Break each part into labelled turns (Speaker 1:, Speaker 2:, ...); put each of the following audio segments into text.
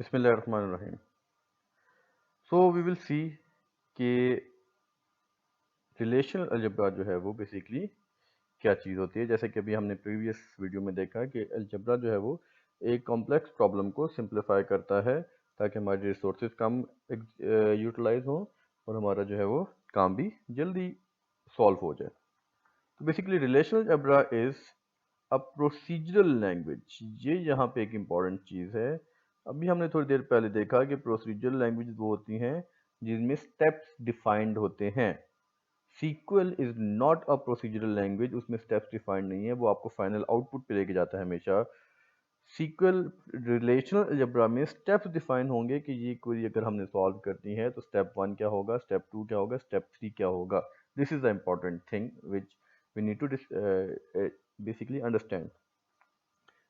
Speaker 1: बिस्मिल्लाहिर्रहमानिर्रहीम। So we will see कि relational algebra जो है वो बेसिकली क्या चीज़ होती है। जैसे कि अभी हमने प्रीवियस वीडियो में देखा कि अलजेब्रा जो है वो एक कॉम्प्लेक्स प्रॉब्लम को सिंप्लीफाई करता है ताकि हमारी रिसोर्सेज कम यूटिलाइज हो और हमारा जो है वो काम भी जल्दी सॉल्व हो जाए। तो basically relational algebra is a procedural language. ये यहाँ पे एक इम्पॉर्टेंट चीज़ है। अभी हमने थोड़ी देर पहले देखा कि प्रोसीजरल लैंग्वेज वो होती हैं जिनमें स्टेप्स डिफाइंड होते हैं। SQL is not a procedural language, उसमें स्टेप्स डिफाइंड नहीं है, वो आपको फाइनल आउटपुट पे लेके जाता है हमेशा। सीक्वल रिलेशनल अलजेब्रा में स्टेप्स डिफाइन होंगे कि ये क्वेरी अगर हमने सॉल्व करनी है तो स्टेप 1 क्या होगा, स्टेप 2 क्या होगा, स्टेप 3 क्या होगा। This is the important thing which we need to basically understand.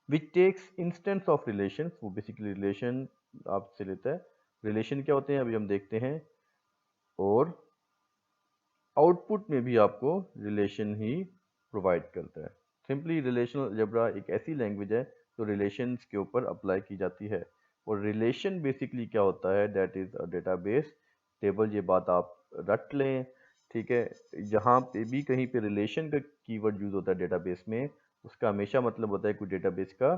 Speaker 1: Which takes instance of relation, वो बेसिकली रिलेशन आपसे लेता है। रिलेशन क्या होते हैं अभी हम देखते हैं, और आउटपुट में भी आपको रिलेशन ही प्रोवाइड करता है। सिंपली रिलेशनल अलजेब्रा एक ऐसी लैंग्वेज है जो रिलेशंस के ऊपर अप्लाई की जाती है। और रिलेशन बेसिकली क्या होता है, that is a database table. ये बात आप रट लें, ठीक है। जहाँ पे भी कहीं पे रिलेशन का कीवर्ड यूज होता है डेटाबेस में, उसका हमेशा मतलब होता है कोई डेटाबेस का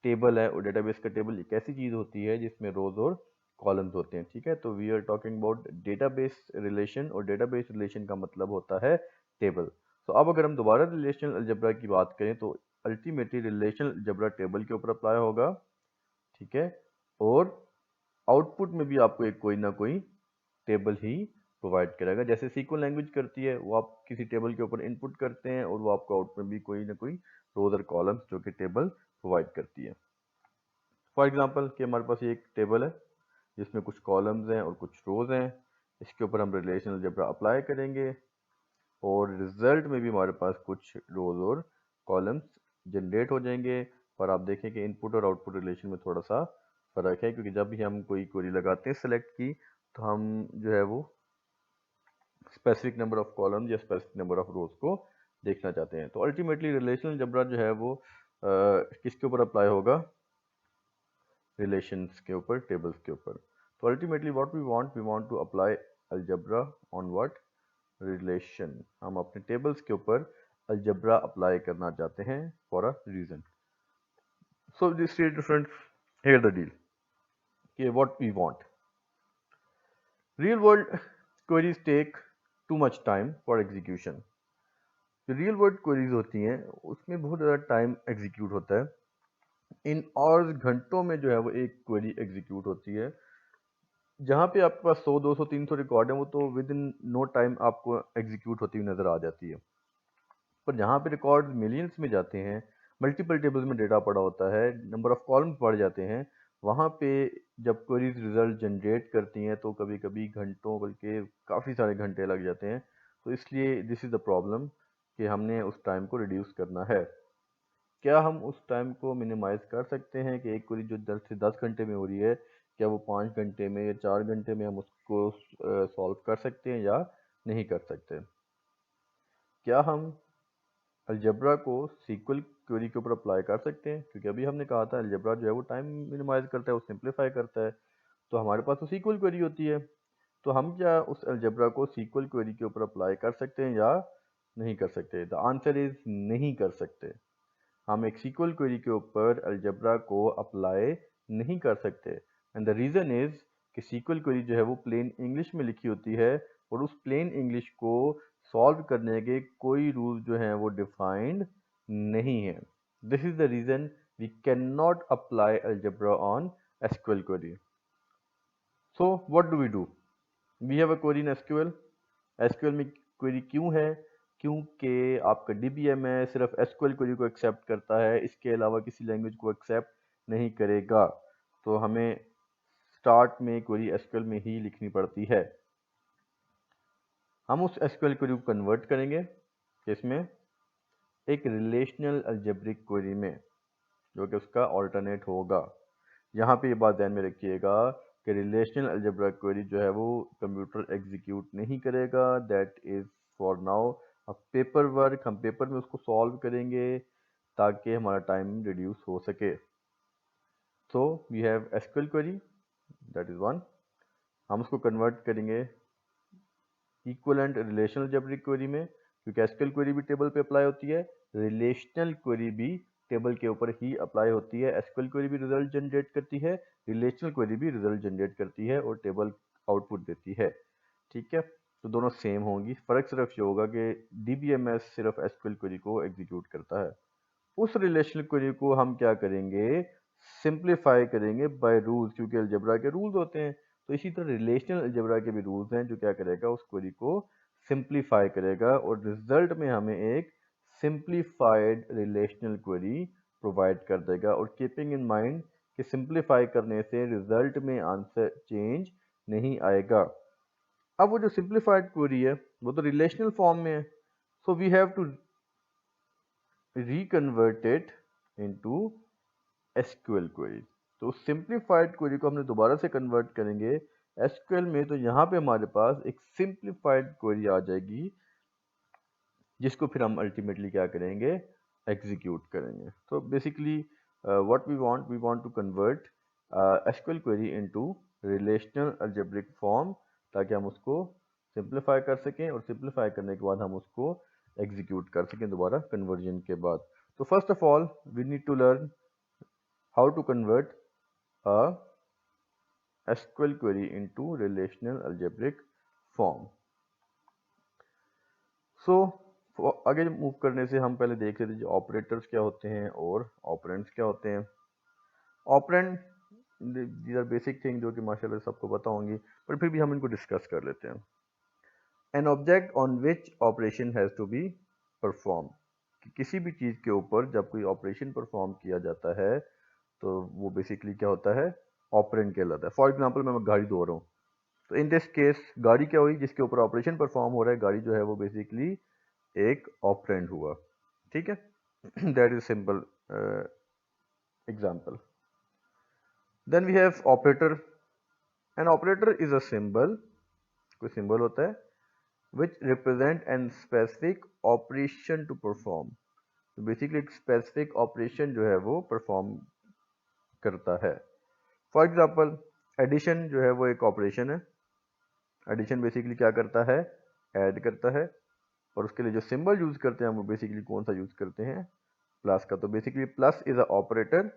Speaker 1: टेबल है। और डेटाबेस का टेबल एक ऐसी चीज़ होती है जिसमें रोज और कॉलम्स होते हैं, ठीक है। तो we are talking about database relation, और डेटाबेस रिलेशन का मतलब होता है टेबल। तो अब अगर हम दोबारा रिलेशनल अलजेब्रा की बात करें तो अल्टीमेटली रिलेशनल अलजेब्रा टेबल के ऊपर अप्लाई होगा, ठीक है। और आउटपुट में भी आपको एक कोई ना कोई टेबल ही प्रोवाइड करेगा, जैसे सीक्वल लैंग्वेज करती है। वो आप किसी टेबल के ऊपर इनपुट करते हैं और वो आपको आउटपुट में भी कोई ना कोई रोज और कॉलम्स जो कि टेबल प्रोवाइड करती है। फॉर एग्जांपल कि हमारे पास ये एक टेबल है जिसमें कुछ कॉलम्स हैं और कुछ रोज हैं। इसके ऊपर हम रिलेशनल अलजेब्रा अप्लाई करेंगे और रिजल्ट में भी हमारे पास कुछ रोज और कॉलम्स जनरेट हो जाएंगे। पर आप देखें कि इनपुट और आउटपुट रिलेशन में थोड़ा सा फर्क है, क्योंकि जब भी हम कोई क्वेरी लगाते हैं सेलेक्ट की, तो हम जो है वो स्पेसिफिक नंबर ऑफ कॉलम्स या स्पेसिफिक नंबर ऑफ रोज को देखना चाहते हैं। तो अल्टीमेटली रिलेशनल अलजेब्रा जो है वो किसके ऊपर अप्लाई होगा, रिलेशंस के ऊपर, टेबल्स के ऊपर। तो ultimately what we want to apply algebra on what, relation. हम अपने टेबल्स के ऊपर अलजेब्रा अप्लाई करना चाहते हैं for a reason. So this different, here the deal कि what we want. Real world queries take too much time for execution. जो real world queries होती हैं उसमें बहुत ज़्यादा टाइम एग्जीक्यूट होता है। इन आवर्स, घंटों में जो है वो एक क्वेरी एग्जीक्यूट होती है। जहाँ पे आपके पास 100, 200, 300 रिकॉर्ड है, वो तो विद इन नो टाइम आपको एग्जीक्यूट होती हुई नजर आ जाती है। पर जहाँ पे रिकॉर्ड मिलियंस में जाते हैं, मल्टीपल टेबल्स में डेटा पड़ा होता है, नंबर ऑफ कॉलम्स बढ़ जाते हैं, वहाँ पे जब क्वेरीज रिजल्ट जनरेट करती हैं तो कभी कभी घंटों बल्कि काफ़ी सारे घंटे लग जाते हैं। तो इसलिए दिस इज़ द प्रॉब्लम कि हमने उस टाइम को रिड्यूस करना है। क्या हम उस टाइम को मिनिमाइज कर सकते हैं कि एक क्वेरी जो 10 से 10 घंटे में हो रही है, क्या वो 5 घंटे में या 4 घंटे में हम उसको सॉल्व कर सकते हैं या नहीं कर सकते? क्या हम अलजेब्रा को सीक्वल क्वेरी के ऊपर अप्लाई कर सकते हैं? क्योंकि अभी हमने कहा था अलजेब्रा जो है वो टाइम मिनिमाइज करता है, वो सिंप्लीफाई करता है। तो हमारे पास तो सीक्वल क्वेरी होती है, तो हम क्या उस अलजेब्रा को सीक्वल क्वेरी के ऊपर अप्लाई कर सकते हैं या नहीं कर सकते? द आंसर इज नहीं कर सकते। हम एक सीक्वल क्वेरी के ऊपर अलजेब्रा को अप्लाई नहीं कर सकते। एंड द रीज़न इज़ कि सीक्वल क्वेरी जो है वो प्लेन इंग्लिश में लिखी होती है, और उस प्लेन इंग्लिश को सॉल्व करने के कोई रूल जो हैं वो डिफाइंड नहीं है। This is the reason we can not apply algebra on SQL query. So what do we do? We have a query in SQL. SQL में क्वेरी क्यों है? क्योंकि आपका डीबीएमएस सिर्फ एसक्यूएल क्वेरी को एक्सेप्ट करता है, इसके अलावा किसी लैंग्वेज को एक्सेप्ट नहीं करेगा। तो हमें स्टार्ट में क्वेरी एसक्यूएल में ही लिखनी पड़ती है। हम उस एसक्यूएल क्वेरी को कन्वर्ट करेंगे किसमें? एक रिलेशनल अलजेब्रिक क्वेरी में, जो कि उसका ऑल्टरनेट होगा। यहाँ पे ये बात ध्यान में रखिएगा कि रिलेशनल अलजेब्रा क्वेरी जो है वो कंप्यूटर एग्जीक्यूट नहीं करेगा। That is for now a paper work. हम पेपर में उसको सॉल्व करेंगे ताकि हमारा टाइम रिड्यूस हो सके। So we have SQL query, that is 1। हम उसको कन्वर्ट करेंगे इक्विवेलेंट रिलेशनल अलजेब्रिक क्वेरी में, क्योंकि एसक्यूएल क्वेरी भी टेबल पे अप्लाई होती है, रिलेशनल क्वेरी भी टेबल के ऊपर ही अप्लाई होती है। एसक्यूएल क्वेरी भी रिजल्ट जनरेट करती है, रिलेशनल क्वेरी भी रिजल्ट जनरेट करती है और टेबल आउटपुट देती है। ठीक है, तो दोनों सेम होंगी। फर्क सिर्फ ये होगा कि डीबीएमएस सिर्फ एसक्यूएल क्वेरी को एग्जीक्यूट करता है। उस रिलेशनल क्वेरी को हम क्या करेंगे, सिंप्लीफाई करेंगे बाय रूल्स, क्योंकि अलजेब्रा के रूल्स होते हैं। तो इसी तरह रिलेशनल अलजेब्रा के भी रूल्स हैं जो क्या करेगा, उस क्वेरी को सिंप्लीफाई करेगा और रिजल्ट में हमें एक सिंप्लीफाइड रिलेशनल क्वेरी प्रोवाइड कर देगा। और कीपिंग इन माइंड कि सिंप्लीफाई करने से रिजल्ट में आंसर चेंज नहीं आएगा। अब वो जो सिंप्लीफाइड क्वेरी है वो तो रिलेशनल फॉर्म में है, so we have to reconvert it into SQL query। तो सिंप्लीफाइड क्वेरी को हमने दोबारा से कन्वर्ट करेंगे SQL में, तो यहाँ पे हमारे पास एक सिंप्लीफाइड क्वेरी आ जाएगी जिसको फिर हम अल्टीमेटली क्या करेंगे, एग्जीक्यूट करेंगे। तो basically what we want to convert SQL query into relational algebraic form, ताकि हम उसको सिंप्लीफाई कर सकें और सिंप्लीफाई करने के बाद हम उसको एग्जीक्यूट कर सकें दोबारा कन्वर्जन के बाद। तो first of all we need to learn how to convert a SQL query into relational algebraic form। सो आगे मूव करने से हम पहले देख लेते हैं ऑपरेटर्स क्या होते हैं और ऑपरेंड्स क्या होते हैं। Operand these are basic thing जो कि माशाल्लाह सबको पता होंगी, पर फिर भी हम इनको डिस्कस कर लेते हैं। An object on which operation has to be perform, किसी भी चीज़ के ऊपर जब कोई ऑपरेशन परफॉर्म किया जाता है तो वो बेसिकली क्या होता है, ऑपरेंड कहलाता है। फॉर एग्जांपल मैं गाड़ी धो रहा हूँ, तो इन दिस केस गाड़ी क्या हुई, जिसके ऊपर ऑपरेशन परफॉर्म हो रहा है, गाड़ी जो है वो बेसिकली एक ऑपरेंड हुआ। ठीक है, that is simple example. Then we have operator. An operator is a symbol, कोई सिंबल होता है which represent an specific operation to perform. तो बेसिकली एक स्पेसिफिक ऑपरेशन जो है वो परफॉर्म करता है। फॉर एग्जाम्पल एडिशन जो है वो एक ऑपरेशन है। एडिशन बेसिकली क्या करता है, ऐड करता है, और उसके लिए जो सिंबल यूज करते हैं वो बेसिकली कौन सा यूज करते हैं, प्लस का। तो basically plus is a operator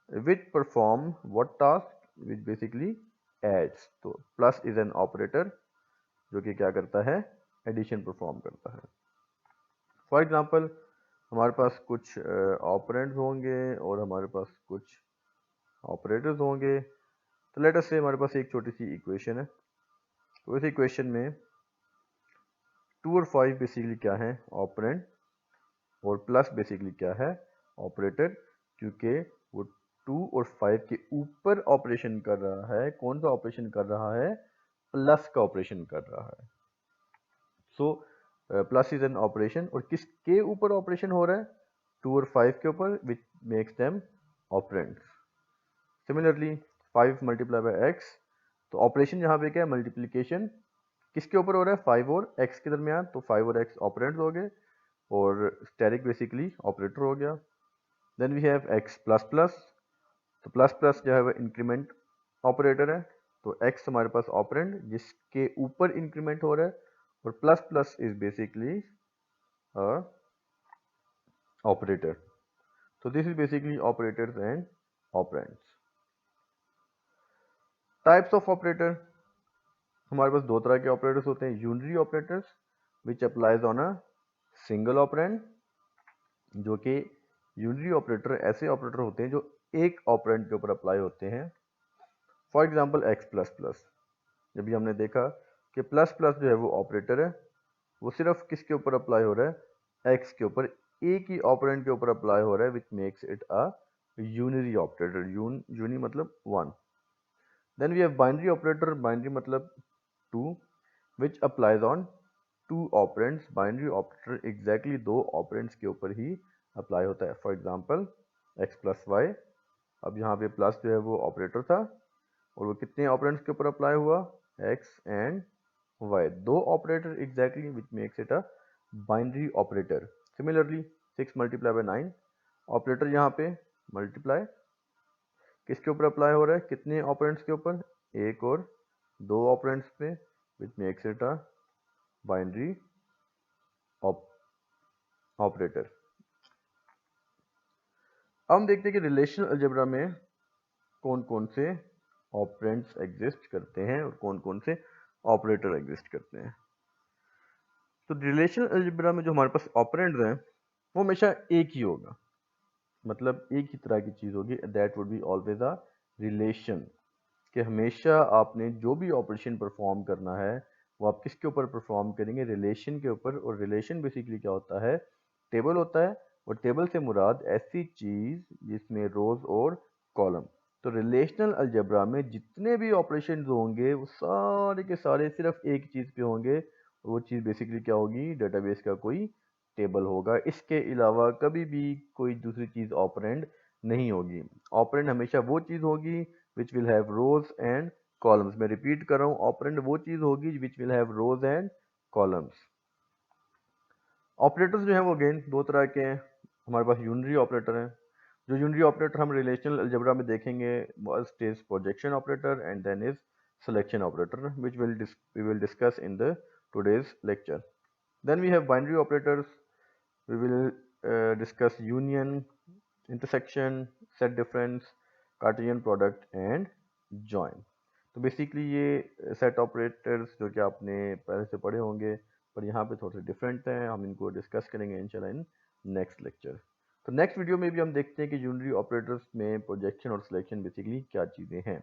Speaker 1: which perform what task, which basically adds. तो प्लस इज एन ऑपरेटर जो कि क्या करता है, एडिशन परफॉर्म करता है। फॉर एग्जाम्पल हमारे पास कुछ ऑपरेंड्स होंगे और हमारे पास कुछ ऑपरेटर्स होंगे। तो लेट अस से हमारे पास एक छोटी सी इक्वेशन है। तो इस इक्वेशन में 2 और 5 बेसिकली क्या है, ऑपरेंड, और प्लस बेसिकली क्या है, ऑपरेटर, क्योंकि वो 2 और 5 के ऊपर ऑपरेशन कर रहा है। कौन सा ऑपरेशन कर रहा है, प्लस का ऑपरेशन कर रहा है। So plus is an operation, और किसके ऊपर ऑपरेशन हो रहा है, 2 और 5 के ऊपर, which makes them operands. Similarly 5 multiply by x, तो ऑपरेशन यहाँ पे क्या है, मल्टीप्लीकेशन, किसके ऊपर हो रहा है, 5 और x के दरमियान। तो 5 और x ऑपरेंड्स हो गए और स्टेरिक बेसिकली ऑपरेटर हो गया। Then we have x plus plus, तो प्लस प्लस जो है वह इंक्रीमेंट ऑपरेटर है। तो x हमारे पास ऑपरेंड जिसके ऊपर इंक्रीमेंट हो रहा है, और plus plus is basically operator. तो this is basically operators and operands. Types of operator, हमारे पास दो तरह के ऑपरेटर्स होते हैं। Unary operators which applies on a single operand, जो कि यूनरी ऑपरेटर ऐसे ऑपरेटर होते हैं जो एक ऑपरेंड के ऊपर अप्लाई होते हैं। For example x plus plus, जब भी हमने देखा कि प्लस प्लस जो है वो ऑपरेटर है, वो सिर्फ किसके ऊपर अप्लाई हो रहा है, एक्स के ऊपर, एक ही ऑपरेंड के ऊपर अप्लाई हो रहा है, which makes it a unary operator. Uni मतलब one. Then we have binary operator, binary मतलब two, which applies on two operands. Binary operator exactly दो ऑपरेंड्स के ऊपर ही अप्लाई होता है। For example x plus y, अब यहाँ पे प्लस जो है वो ऑपरेटर था और वो कितने ऑपरेंड्स के ऊपर अप्लाई हुआ, एक्स एंड वाई, दो operator exactly, which makes it a binary operator. Similarly 6 multiply by 9, operator यहाँ पे मल्टीप्लाई किसके ऊपर अप्लाई हो रहा है, कितने ऑपरेंड्स के ऊपर, एक और दो ऑपरेंड्स पे विच makes it a binary operator. अब हम देखते हैं कि रिलेशनल अलजेब्रा में कौन कौन से ऑपरेंड्स एग्जिस्ट करते हैं और कौन कौन से ऑपरेटर एग्जिस्ट करते हैं। तो रिलेशनल अलजेब्रा में जो हमारे पास ऑपरेंड्स हैं वो हमेशा एक ही होगा, मतलब एक ही तरह की चीज़ होगी। That would be always a relation, कि हमेशा आपने जो भी ऑपरेशन परफॉर्म करना है वो आप किसके ऊपर परफॉर्म करेंगे, रिलेशन के ऊपर। और रिलेशन बेसिकली क्या होता है, टेबल होता है। और टेबल से मुराद ऐसी चीज़ जिसमें रोज और कॉलम। तो रिलेशनल अलजेब्रा में जितने भी ऑपरेशन होंगे वो सारे के सारे सिर्फ एक चीज़ पे होंगे। वो चीज़ बेसिकली क्या होगी, डेटाबेस का कोई टेबल होगा। इसके अलावा कभी भी कोई दूसरी चीज़ ऑपरेंड नहीं होगी। ऑपरेंड हमेशा वो चीज़ होगी which will have rows and columns. मैं रिपीट कर रहा हूँ, ऑपरेंड वो चीज़ होगी which will have rows and columns. Operators जो हैं वो अगेन दो तरह के हैं। हमारे पास यूनरी ऑपरेटर हैं। जो यूनरी ऑपरेटर हम रिलेशनल अलजेब्रा में देखेंगे, first is projection operator and then is selection operator, which we will discuss in the today's lecture. Then we have binary operators, we will discuss union, intersection, set difference, Cartesian product and join. तो basically ये set operators जो कि आपने पहले से पढ़े होंगे, पर यहाँ पे थोड़े से डिफरेंट हैं। हम इनको डिस्कस करेंगे इंशाल्लाह इन नेक्स्ट लेक्चर। तो नेक्स्ट वीडियो में भी हम देखते हैं कि यूनरी ऑपरेटर्स में प्रोजेक्शन और सिलेक्शन बेसिकली क्या चीज़ें हैं।